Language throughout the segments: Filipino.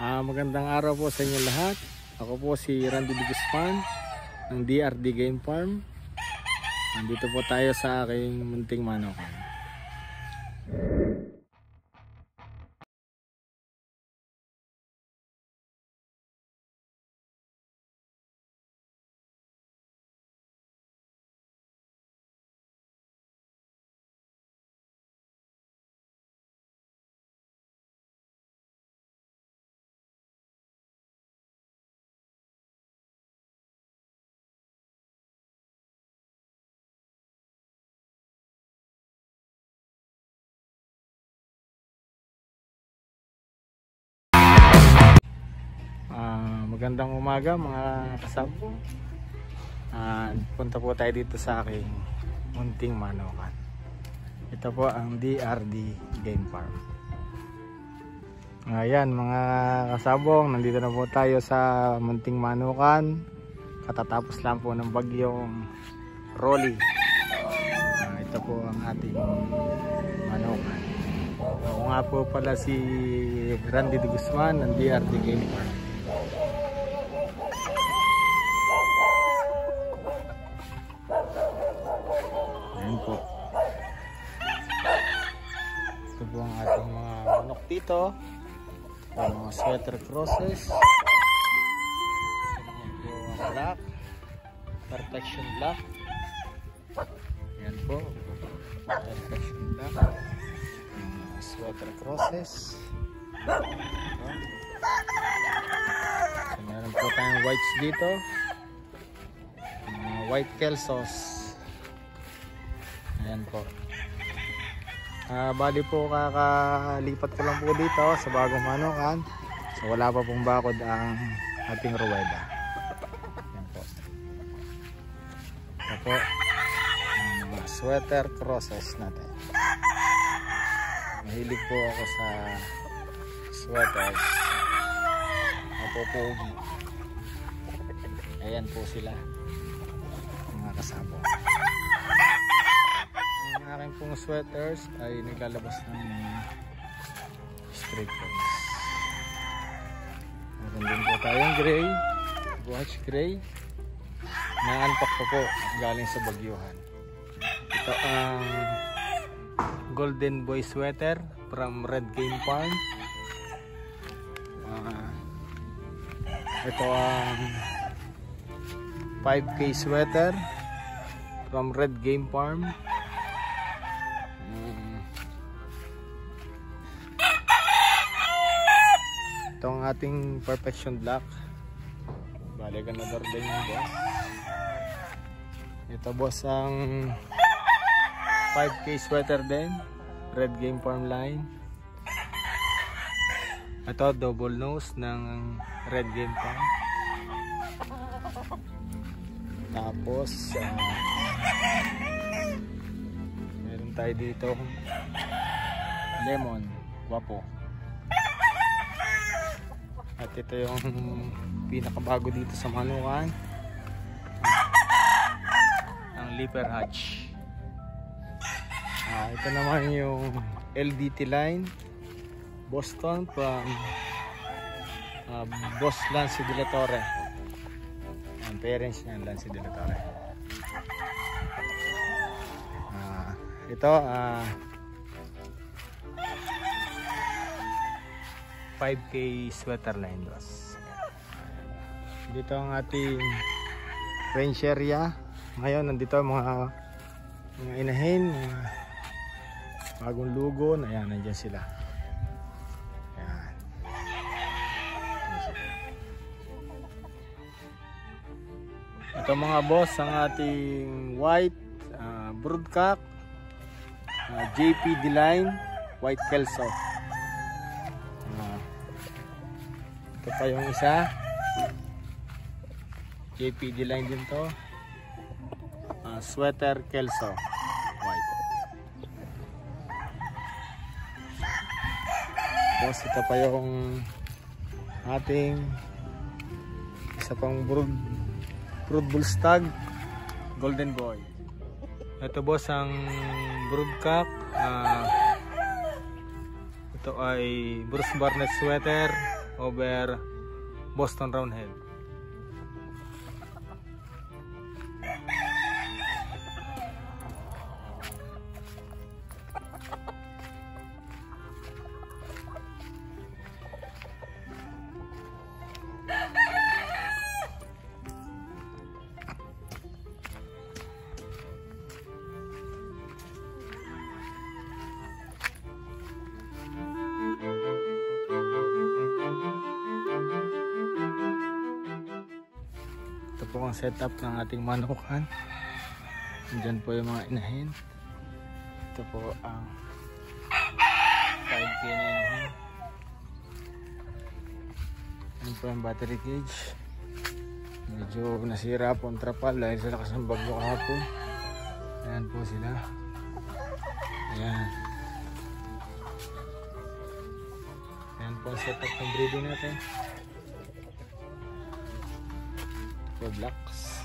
Magandang araw po sa inyo lahat. Ako po si Randy De Guzman ng DRD Game Farm. Nandito po tayo sa aking munting manokan. Magandang umaga mga kasabo. Punta po tayo dito sa aking munting manokan. Ito po ang DRD Game Farm. Ayan mga kasabong, nandito na po tayo sa munting manukan. Katatapos lang po ng bagyong Rolly. Ito po ang ating manukan. Ako nga po pala si Randy De Guzman ng DRD Game Farm. Po. Ito po ang ating mga manok dito, mga sweater crosses. Ito po ang black, perfection black. Yan po, perfection black, sweater crosses. So, meron po tayong whites dito, white Kelsos. Ayan po. Bali po kakalipat ko lang po dito sa bagong manukan. So wala pa pong bakod ang ating ruweda. Ayan po. Ito po ang mga sweater crosses natin. Mahilig po ako sa sweaters. Mapopogi. Ayan po sila mga kasabong. Ang aking pong sweaters ay naglalabas ng mga straight lines. Meron din po tayong gray, watch gray, na-unpack po galing sa bagyuhan. Ito ang Golden Boy sweater from Red Game Farm. Ito ang 5K sweater from Red Game Farm. Ito ang ating perfection black. Bale ganador din yung boss. Ito boss ang 5K sweater din, Red Game Farm line. Ito double nose ng Red Game Farm. Tapos meron tayo dito lemon guwapo. At ito yung pinakabago dito sa manukan, ang Leaper Hatch. Ito naman yung LDT line Boston from Boss Lance De La Torre. Ang parents niya Lance De La Torre. Ito 5K sweater line boss. Dito ang ating range area. Ngayon nandito mga inahin, mga bagong lugon. Ayan, nandiyan sila. Ayan. Ito mga boss ang ating white broodcock, JP line white Kelso. Ito pa yung isa, JPD line din to, sweater Kelso white. Tapos ito pa yung ating isa pang brood bull stag Golden Boy. Ito boss ang broodcock. Ito ay Bruce Barnett sweater over Boston Roundhead. Ito po ang setup ng ating manukan. Diyan po yung mga inahin. Ito po ang 5K na inahin. Yan po ang battery cage. Medyo nasira po ang trapal dahil sa lakas ng bagyo kahapon. Ayan po sila. Ayan. Ayan po ang setup ng breeding natin. Blocks.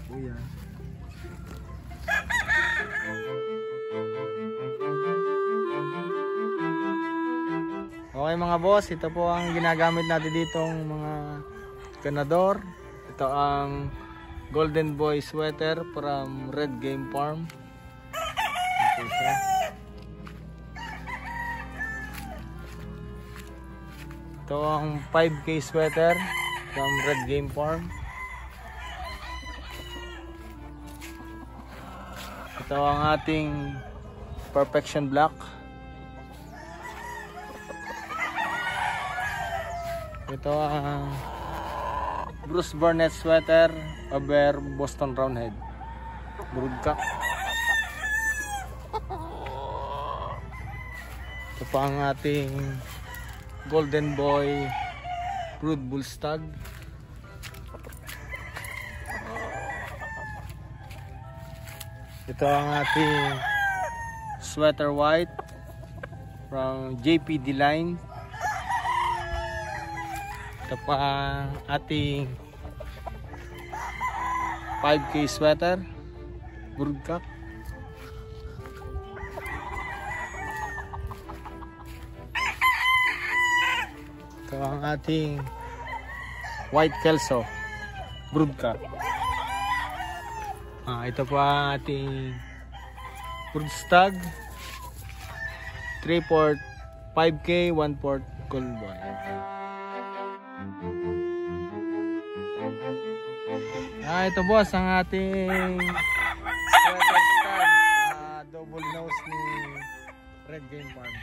Po yan. Okay mga boss, ito po ang ginagamit natin ditong mga ganador. Ito ang Golden Boy sweater from Red Game Farm. Ito siya. Ito ang 5K sweater from Red Game Farm. Ito ang ating Perfection Black. Ito ang Bruce Burnett sweater over Boston Roundhead. Broodcock. Ito pa ang ating Golden Boy Brood Bull Stag. Ito ang ating sweater white from JPD line. Ito pa ang ating 5K sweater Broodcock. Ito ang ating White Kelso Broodcock. Ito pa ang ating Brood Stag 3/4 5K 1/4 Golden Boy. Ito boss ang ating sweater stag, double nose ni Red Game Farm.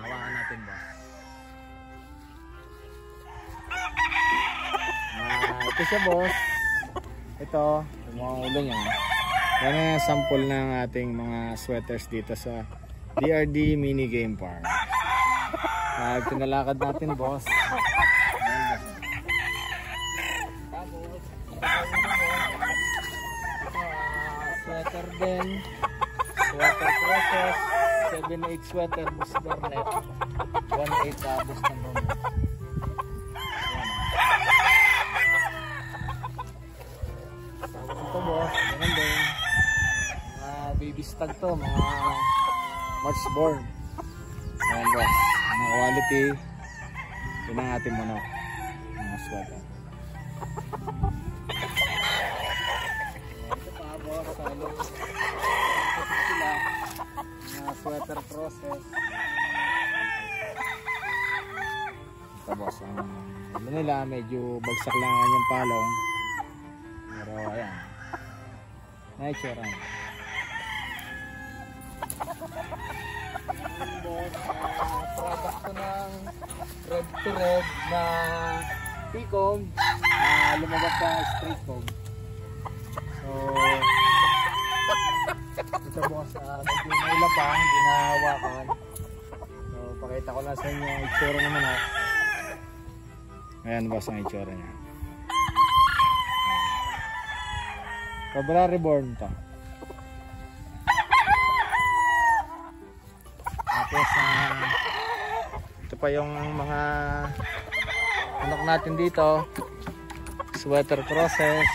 Hawakan natin boss. Ito siya boss. Ito, yung mga ulo niya. Yan ang sample ng ating mga sweaters dito sa DRD Mini Game Farm. Pinalakad natin boss. Sweater din, sweater process, 7/8 sweater Bruce Burnett, 1/8 Boston Roundhead. Ito boss, ganun din. Mga baby stag to, mga March born. Ayan boss, mga quality. Yun ang ating manok, mga sweater. Sweater process. Ito boss, ano nila, medyo bagsak lang ang kanyang palong, pero ayan, naitsura niya. Product ko ng red to red na P-Comb na lumabas sa straight comb. So ito boss, medyo may lapang, hindi nahawakan. So pakita ko lang sa inyo ang itsura ng manok. Ayan boss ang itsura niya. February born to. Tapos ito pa yung mga manok natin dito. Sweater process.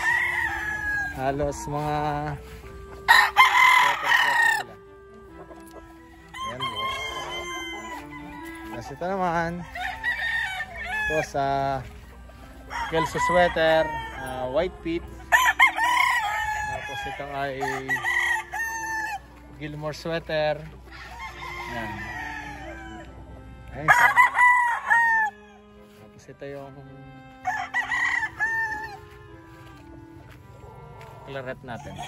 Halos mga sweater process sila. Tapos ito naman ito sa Kelso sweater, white pit. Tapos ito ay Gilmore sweater. Yan. Ayun. Tapos ito yung claret natin.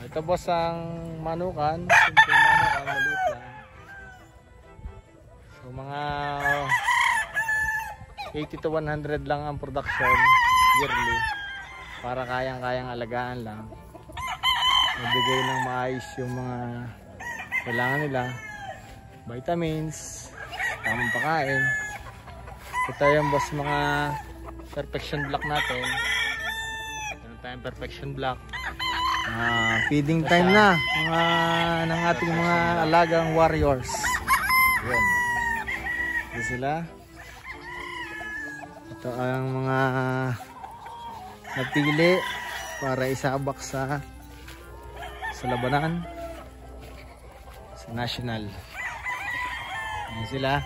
Ito boss ang manukan, simpleng manukan, maliit lang. So mga 80 to 100 lang ang production yearly para kayang-kayang alagaan lang. Mabigay ng maayos yung mga kailangan nila, vitamins, tamang pagkain. Ito yung boss mga perfection block natin. Ito tayong perfection block. Feeding time na ng ating mga alagang warriors. Yun. Ito sila. Ito ang mga napili para isabak sa labanan sa national. Yan sila.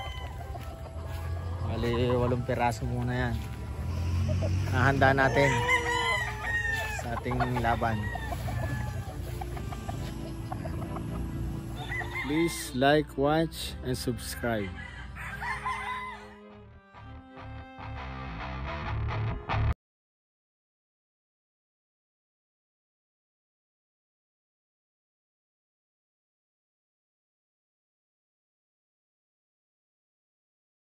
Bali 8 piraso muna yan. Hahanda natin sa ating laban. Please like, watch, and subscribe.